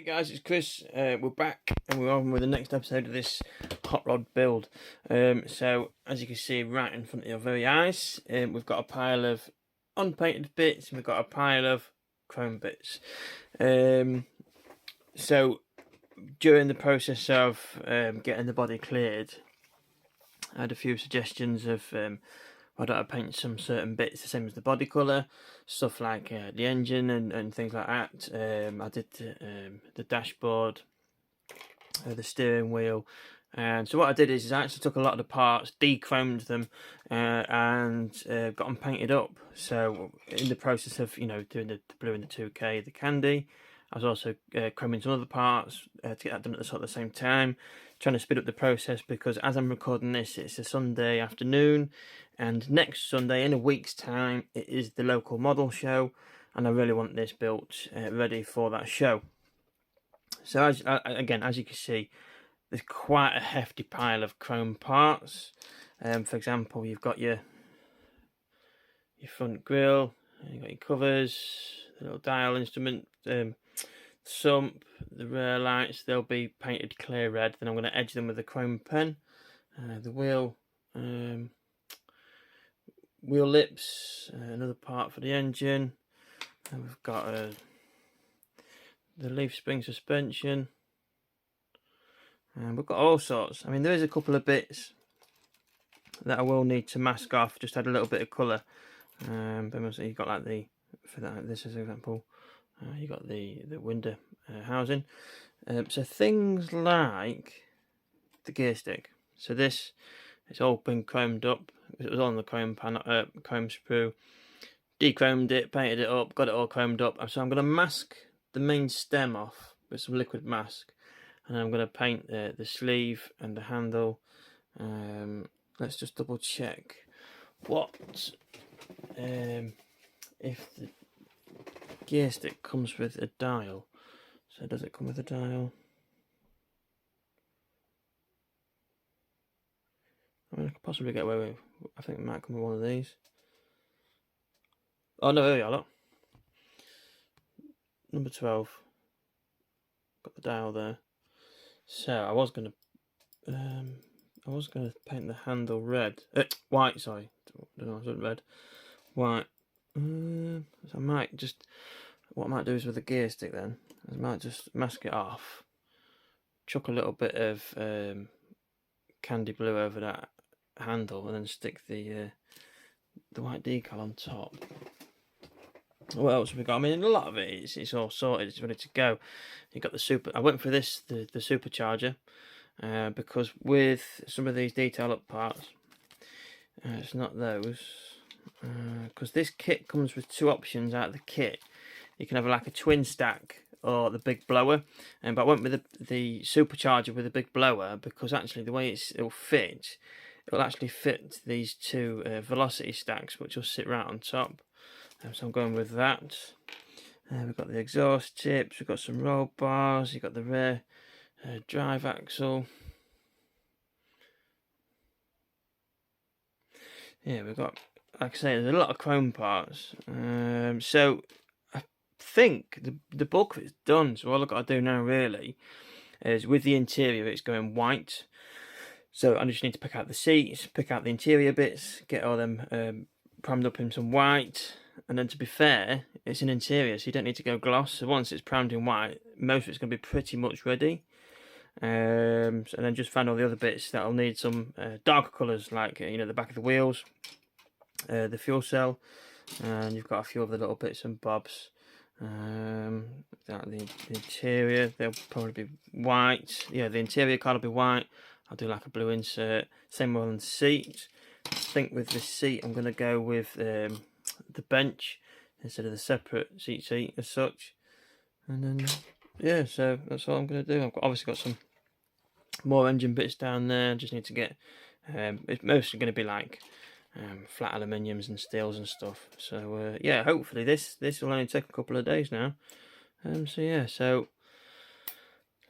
guys, it's Chris. We're back and we're on with the next episode of this hot rod build. So as you can see right in front of your very eyes, we've got a pile of unpainted bits and we've got a pile of chrome bits. So during the process of getting the body cleared, I had a few suggestions of why don't I paint some certain bits the same as the body colour, stuff like the engine and things like that. I did the dashboard, the steering wheel, and so what I did is I actually took a lot of the parts, de-chromed them, and got them painted up. So in the process of doing the blue and the 2K, the candy, I was also chroming some other parts to get that done at the same time, trying to speed up the process because as I'm recording this, it's a Sunday afternoon, and next Sunday, in a week's time, it is the local model show, and I really want this built ready for that show. So as you can see, there's quite a hefty pile of chrome parts. For example, you've got your front grille, you've got your covers, the little dial instrument, sump, the rear lights, they'll be painted clear red. Then I'm going to edge them with a chrome pen. The wheel lips, another part for the engine, and we've got the leaf spring suspension, and we've got all sorts. I mean, there is a couple of bits that I will need to mask off, just add a little bit of colour. But you've got like this as an example, you got the window housing, so things like the gear stick. So this, it's all been chromed up. It was on the chrome sprue. De-chromed it, painted it up, got it all chromed up. So I'm going to mask the main stem off with some liquid mask, and I'm going to paint the sleeve and the handle. Let's just double check what if the gear stick comes with a dial. So does it come with a dial? I mean, I could possibly get away with, I think it might come with one of these. Oh no, there we are, look. Number 12. Got the dial there. So I was gonna paint the handle red. White, sorry. Don't know, it's red. White. So I might just, what I might do is with the gear stick then, I might just mask it off. Chuck a little bit of candy blue over that handle and then stick the white decal on top. What else have we got? I mean, a lot of it it's all sorted, it's ready to go. You got the super. I went for the supercharger because with some of these detail up parts, it's not those, because this kit comes with two options out of the kit. You can have like a twin stack or the big blower, but I went with the supercharger with the big blower because actually the way it'll actually fit these two velocity stacks, which will sit right on top. So I'm going with that. We've got the exhaust tips, we've got some roll bars, you've got the rear drive axle. Yeah, we've got, like I say, there's a lot of chrome parts. So I think the bulk of it's done. So all I've got to do now really is with the interior, it's going white. So I just need to pick out the seats, pick out the interior bits, get all them primed up in some white. And then to be fair, it's an interior, so you don't need to go gloss. So once it's primed in white, most of it's going to be pretty much ready. And then just find all the other bits that'll need some darker colours, like the back of the wheels, the fuel cell, and you've got a few other little bits and bobs. The interior, they'll probably be white. Yeah, the interior card will be white. I'll do like a blue insert. Same on the seat. I think with the seat, I'm going to go with the bench instead of the separate seat as such. And then yeah, so that's all I'm going to do. I've obviously got some more engine bits down there. Just need to get it's mostly going to be like flat aluminiums and steels and stuff. So yeah, hopefully this will only take a couple of days now. So yeah, so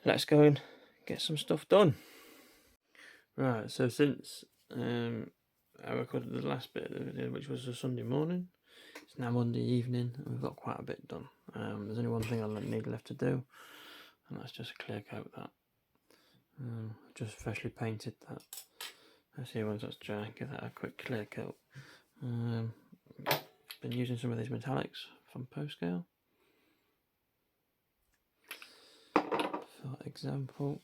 let's go and get some stuff done. Right, so since I recorded the last bit of the video, which was a Sunday morning, it's now Monday evening and we've got quite a bit done. There's only one thing I need left to do, and that's just a clear coat that. Just freshly painted that. Let's see once that's dry, give that a quick clear coat. Been using some of these metallics from Postscale. For example,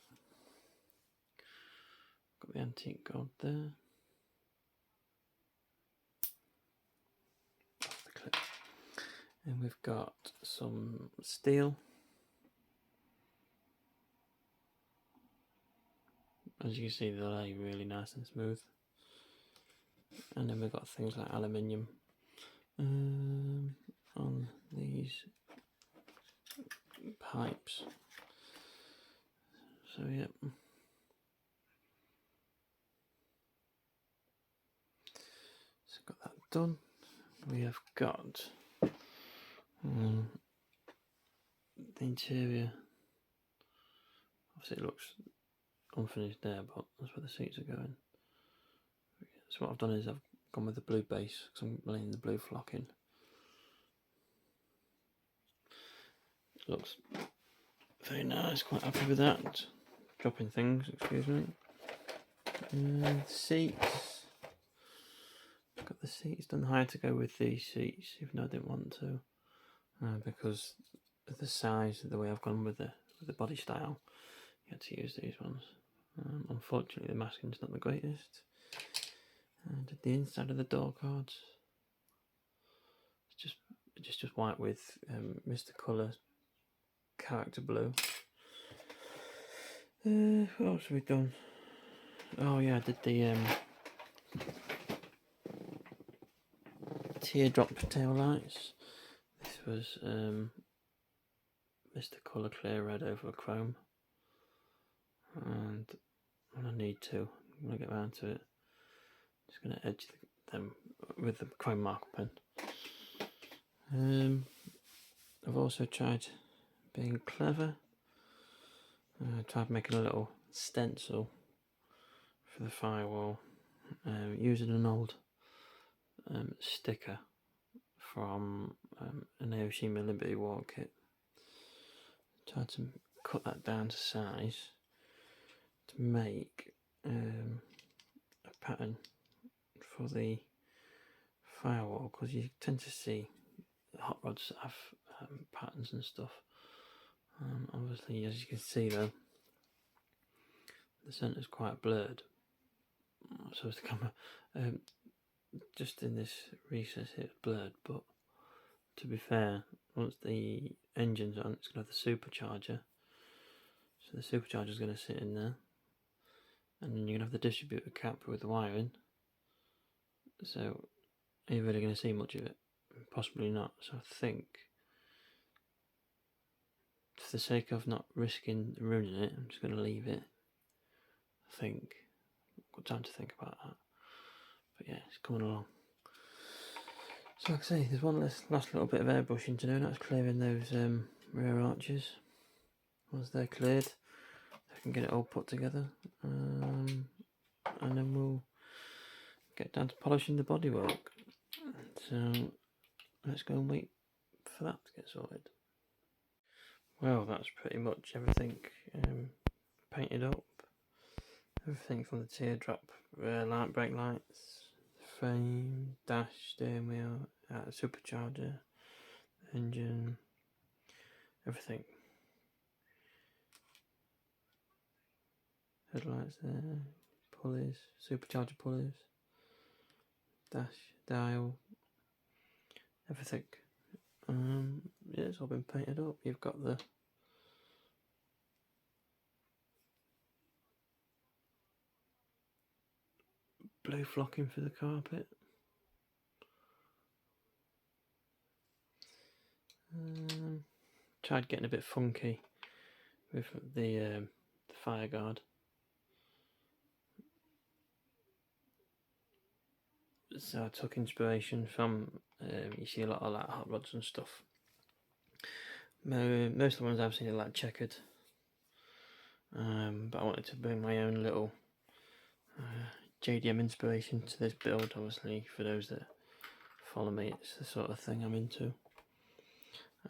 got the antique gold there. Off the clip. And we've got some steel. As you can see, they lay really nice and smooth. And then we've got things like aluminium on these pipes. So yeah. So got that done. We have got the interior. Obviously it looks unfinished there, but that's where the seats are going. So what I've done is I've gone with the blue base because I'm laying the blue flock in. It looks very nice, quite happy with that. Dropping things, excuse me. Seats. Got the seats done. I had to go with these seats even though I didn't want to, because of the size, the way I've gone with the body style. You had to use these ones. Unfortunately, the masking's not the greatest. Did the inside of the door cards. It's just white with Mr. Colour character blue. What else have we done? Oh yeah, I did the teardrop tail lights. This was Mr. Colour clear red over chrome, and when I need to, I'm going to get around to it. Just going to edge them with the chrome marker pen. I've also tried being clever. I tried making a little stencil for the firewall, using an old sticker from an Aoshima Liberty War kit. Tried to cut that down to size to make a pattern for the firewall, because you tend to see hot rods that have patterns and stuff. Obviously, as you can see though, the centre's quite blurred, so as the camera just in this recess it's blurred, but to be fair, once the engine's on, it's going to have the supercharger, so the supercharger's going to sit in there, and then you're going to have the distributor cap with the wiring. So are you really going to see much of it? Possibly not. So I think, for the sake of not risking ruining it, I'm just going to leave it. I think I've got time to think about that. But yeah, it's coming along. So like I say, there's one last little bit of airbrushing to do, and that's clearing those rear arches. Once they're cleared, I can get it all put together, and then we'll get down to polishing the bodywork. So let's go and wait for that to get sorted. Well, that's pretty much everything painted up. Everything from the teardrop, light, brake lights, frame, dash, steering wheel, supercharger, engine, everything. Headlights there, pulleys, supercharger pulleys, dash, dial, everything. Yeah, it's all been painted up. You've got the blue flocking for the carpet. Tried getting a bit funky with the fire guard. So I took inspiration from, you see a lot of like hot rods and stuff. Most of the ones I've seen are like checkered, but I wanted to bring my own little JDM inspiration to this build. Obviously, for those that follow me, it's the sort of thing I'm into.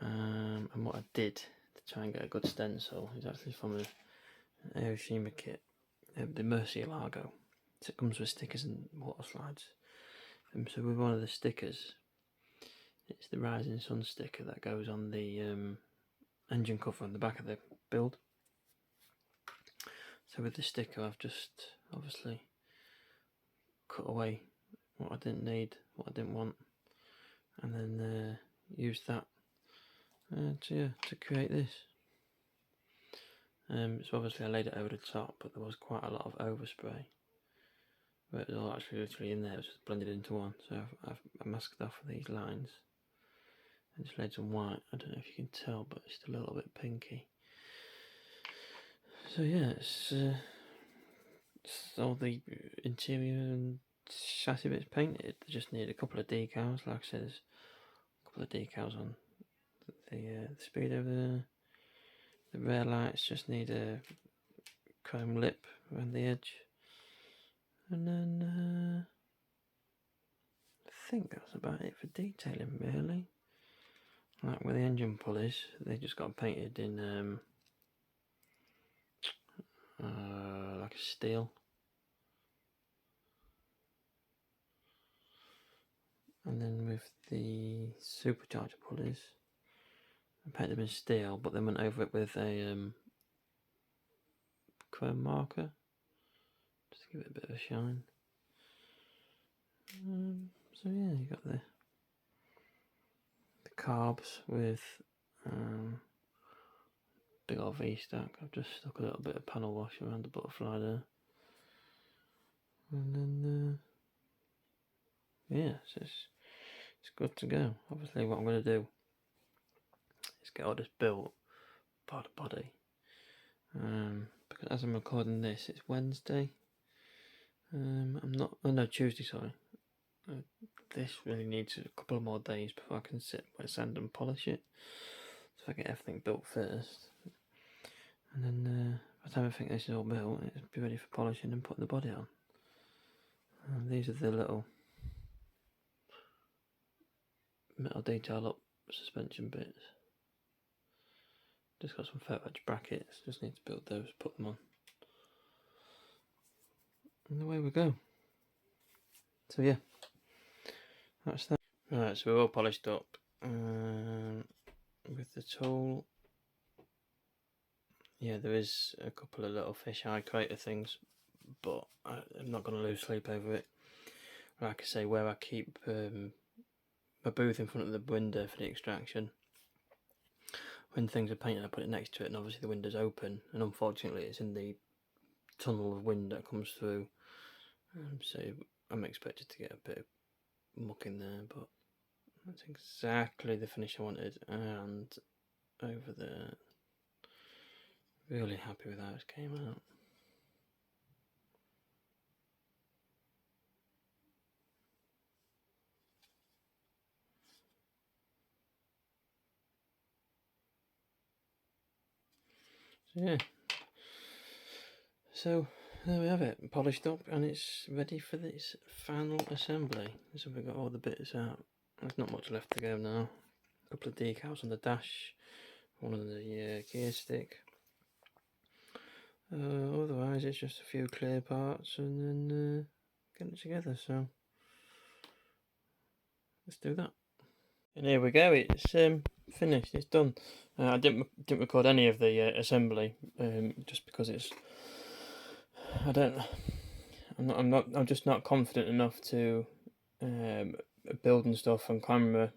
And what I did to try and get a good stencil. It's actually from an Aoshima kit, the Murcielago. So it comes with stickers and water slides. So with one of the stickers, it's the Rising Sun sticker that goes on the engine cover on the back of the build. So with the sticker, I've just obviously cut away what I didn't need, what I didn't want, and then used that to create this. So obviously I laid it over the top, but there was quite a lot of overspray. But it was all actually literally in there, it was just blended into one. So I've masked off these lines and just laid some white. I don't know if you can tell, but it's still a little bit pinky. So yeah, it's all the interior and chassis bits painted. They just need a couple of decals. Like I said, there's a couple of decals on the speedo there. The rear lights just need a chrome lip around the edge. And then I think that's about it for detailing, really. Like where the engine pull is, they just got painted in like a steel. And then with the supercharger pulleys, I painted them in steel, but then went over it with a chrome marker, just to give it a bit of a shine. So yeah, you got the carbs with big old V-stack. I've just stuck a little bit of panel wash around the butterfly there. And then yeah, so it's good to go. Obviously what I'm going to do is get all this built by the body. Because as I'm recording this, it's Wednesday. Tuesday, sorry. This really needs a couple of more days before I can sit by sand and polish it. So I get everything built first. And then by the time I think this is all built, it'll be ready for polishing and putting the body on. These are the little metal detail up suspension bits. Just got some photo edge brackets, just need to build those, put them on. And away we go. So yeah, that's that. Right, so we're all polished up with the tool. Yeah, there is a couple of little fisheye crater things, but I'm not going to lose sleep over it. Like I say, where I keep my booth in front of the window for the extraction, when things are painted I put it next to it, and obviously the window's open, and unfortunately it's in the tunnel of wind that comes through, so I'm expected to get a bit of muck in there, but that's exactly the finish I wanted. And over there, really happy with how it came out. So yeah, so there we have it, polished up, and it's ready for this final assembly. So we've got all the bits out. There's not much left to go now. A couple of decals on the dash, one on the gear stick. Otherwise it's just a few clear parts and then get it together, so let's do that. And here we go, it's finished, it's done. I didn't record any of the assembly just because I'm just not confident enough to building stuff on camera.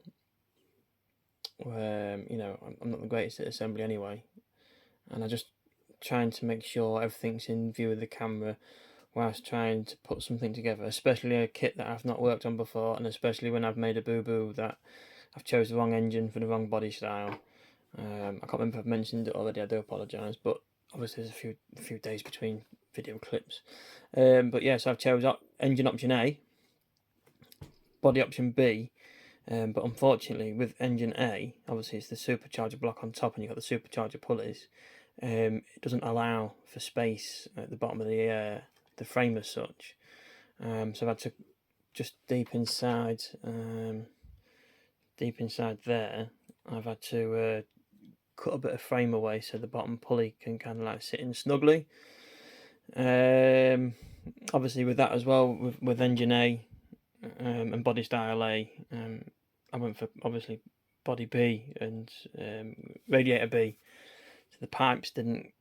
You know, I'm not the greatest at assembly anyway, and I just trying to make sure everything's in view of the camera whilst trying to put something together, especially a kit that I've not worked on before, and especially when I've made a boo-boo that I've chose the wrong engine for the wrong body style. I can't remember if I've mentioned it already, I do apologise, but obviously there's a few days between video clips. But yeah, so I've chose engine option A, body option B, but unfortunately with engine A, obviously it's the supercharger block on top and you've got the supercharger pulleys. It doesn't allow for space at the bottom of the frame as such. So I've had to just deep inside there, I've had to cut a bit of frame away so the bottom pulley can kind of like sit in snugly. Obviously with that as well, with engine A and body style A, I went for obviously body B and radiator B, so the pipes didn't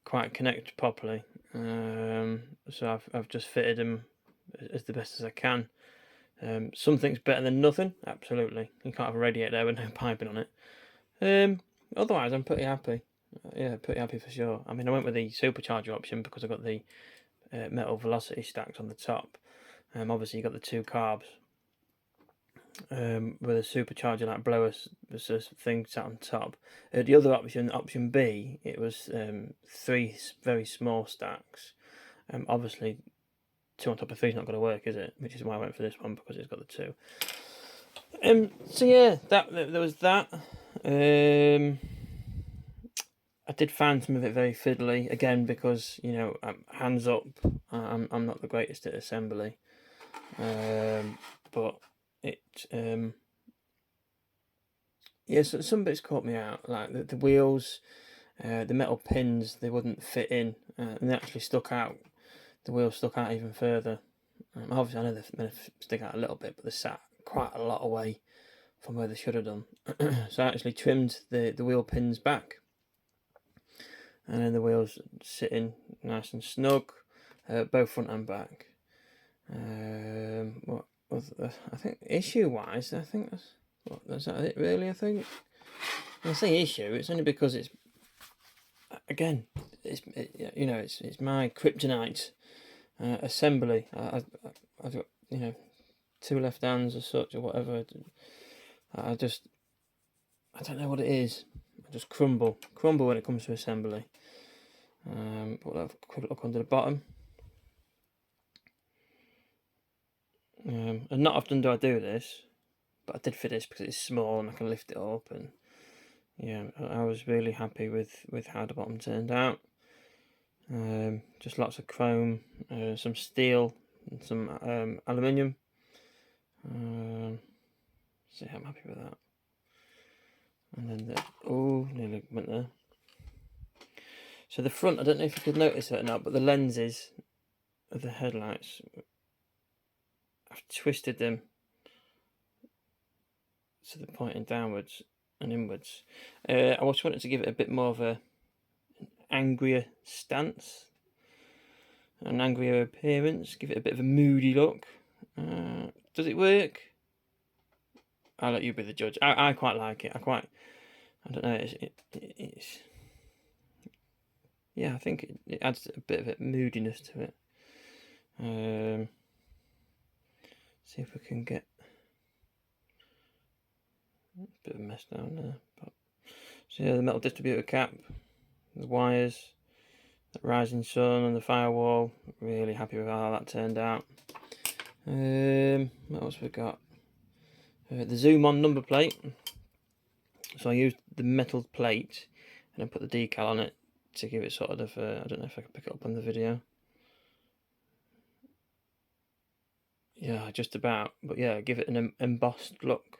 quite connect properly, so I've just fitted them as the best as I can. Something's better than nothing, absolutely. You can't have a radiator there with no piping on it. Otherwise I'm pretty happy. Yeah, pretty happy for sure. I mean, I went with the supercharger option because I got the metal velocity stacks on the top. Obviously you got the 2 carbs with a supercharger like blower thing sat on top. The other option B, it was 3 very small stacks. Obviously 2 on top of 3 is not going to work, is it? Which is why I went for this one, because it's got the 2. So yeah, there was that. I did find some of it very fiddly, again because, you know, hands up, I'm not the greatest at assembly, but it yeah, so some bits caught me out, like the wheels, the metal pins, they wouldn't fit in, and they actually stuck out. The wheels stuck out even further. Obviously I know they're meant to stick out a little bit, but they sat quite a lot away from where they should have done. So I actually trimmed the wheel pins back, and then the wheels sitting nice and snug, both front and back. What was I think issue wise, I think that's that it really. I think when I say issue, it's only because it's, again, you know, it's my kryptonite assembly. I've got, you know, 2 left hands or such or whatever. I don't know what it is. I just crumble when it comes to assembly. But we'll have a quick look under the bottom. And not often do I do this, but I did for this because it's small and I can lift it up, and yeah, I was really happy with how the bottom turned out. Just lots of chrome, some steel, and some aluminium. So yeah, I'm happy with that. And then nearly went there. So the front, I don't know if you could notice it or not, but the lenses of the headlights, I've twisted them so they're pointing downwards and inwards. I just wanted to give it a bit more of an angrier stance, an angrier appearance, give it a bit of a moody look. Does it work? I'll let you be the judge. I quite like it. I don't know. It's yeah. I think it adds a bit of a moodiness to it. See if we can get a bit of a mess down there. So yeah, the metal distributor cap, the wires, the rising sun and the firewall. Really happy with how that turned out. What else we got? The zoom on number plate. So I used the metal plate and I put the decal on it to give it sort of, I don't know if I can pick it up on the video. Yeah, just about, but yeah, give it an embossed look.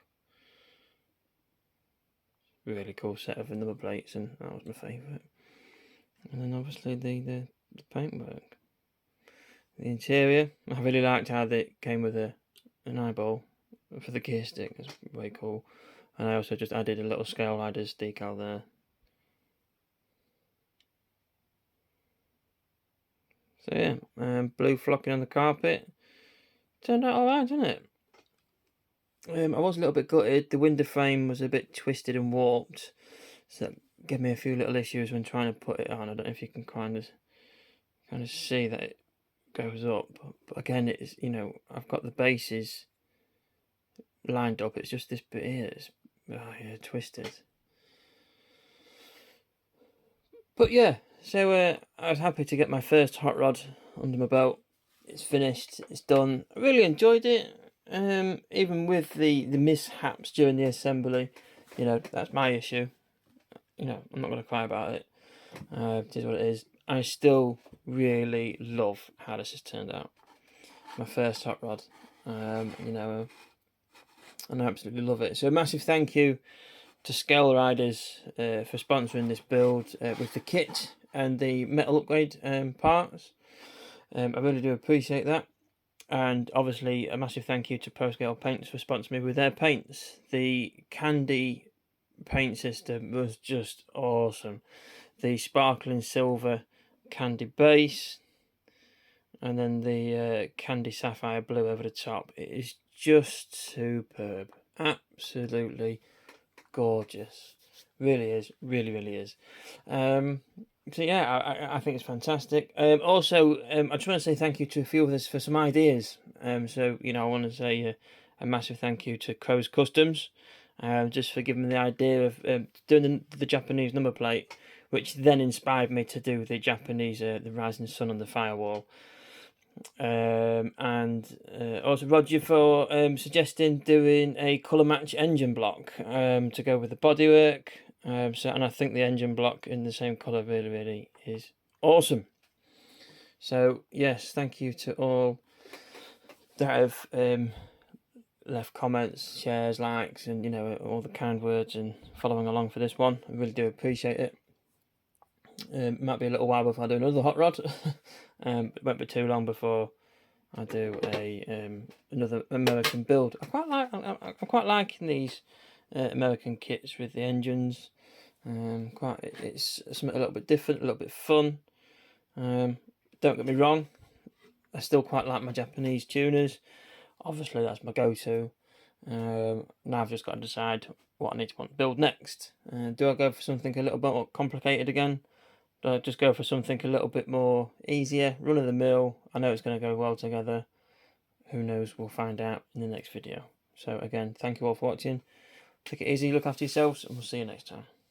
Really cool set of number plates, and that was my favourite. And then obviously the paintwork. The interior, I really liked how they came with an eyeball for the gear stick. It's way cool. And I also just added a little Scaleriders decal there. So yeah, blue flocking on the carpet. Turned out alright, didn't it? I was a little bit gutted. The window frame was a bit twisted and warped, so that gave me a few little issues when trying to put it on. I don't know if you can kind of see that it goes up, but again, it's, you know, I've got the bases lined up. It's just this bit here that's twisted. But yeah, so I was happy to get my first hot rod under my belt. It's finished. It's done. I really enjoyed it. Even with the mishaps during the assembly, you know, that's my issue. You know, I'm not going to cry about it. It is what it is. I still really love how this has turned out. My first hot rod, you know, and I absolutely love it. So a massive thank you to Scaleriders for sponsoring this build with the kit and the metal upgrade parts. I really do appreciate that. And obviously a massive thank you to ProScale Paints for sponsoring me with their paints. The candy paint system was just awesome. The sparkling silver candy base, and then the candy sapphire blue over the top. It is just superb. Absolutely gorgeous. Really is. Really is. So yeah, I think it's fantastic. Also, I just want to say thank you to a few of us for some ideas. So you know, I want to say a massive thank you to Crow's Customs, just for giving me the idea of doing the Japanese number plate, which then inspired me to do the Japanese the rising sun on the firewall. And also Roger for suggesting doing a colour match engine block to go with the bodywork. And I think the engine block in the same colour really is awesome. So yes, thank you to all that have left comments, shares, likes, and you know, all the kind words and following along for this one. I really do appreciate it. Might be a little while before I do another hot rod. It won't be too long before I do another American build. I'm quite liking these American kits with the engines. It's something a little bit different, a little bit fun. Don't get me wrong, I still quite like my Japanese tuners. Obviously, that's my go-to. Now I've just got to decide what I need to build next. Do I go for something a little bit more complicated again? Do I just go for something a little bit more easier, run-of-the-mill? I know it's going to go well together. Who knows? We'll find out in the next video. So again, thank you all for watching. Take it easy, look after yourselves, and we'll see you next time.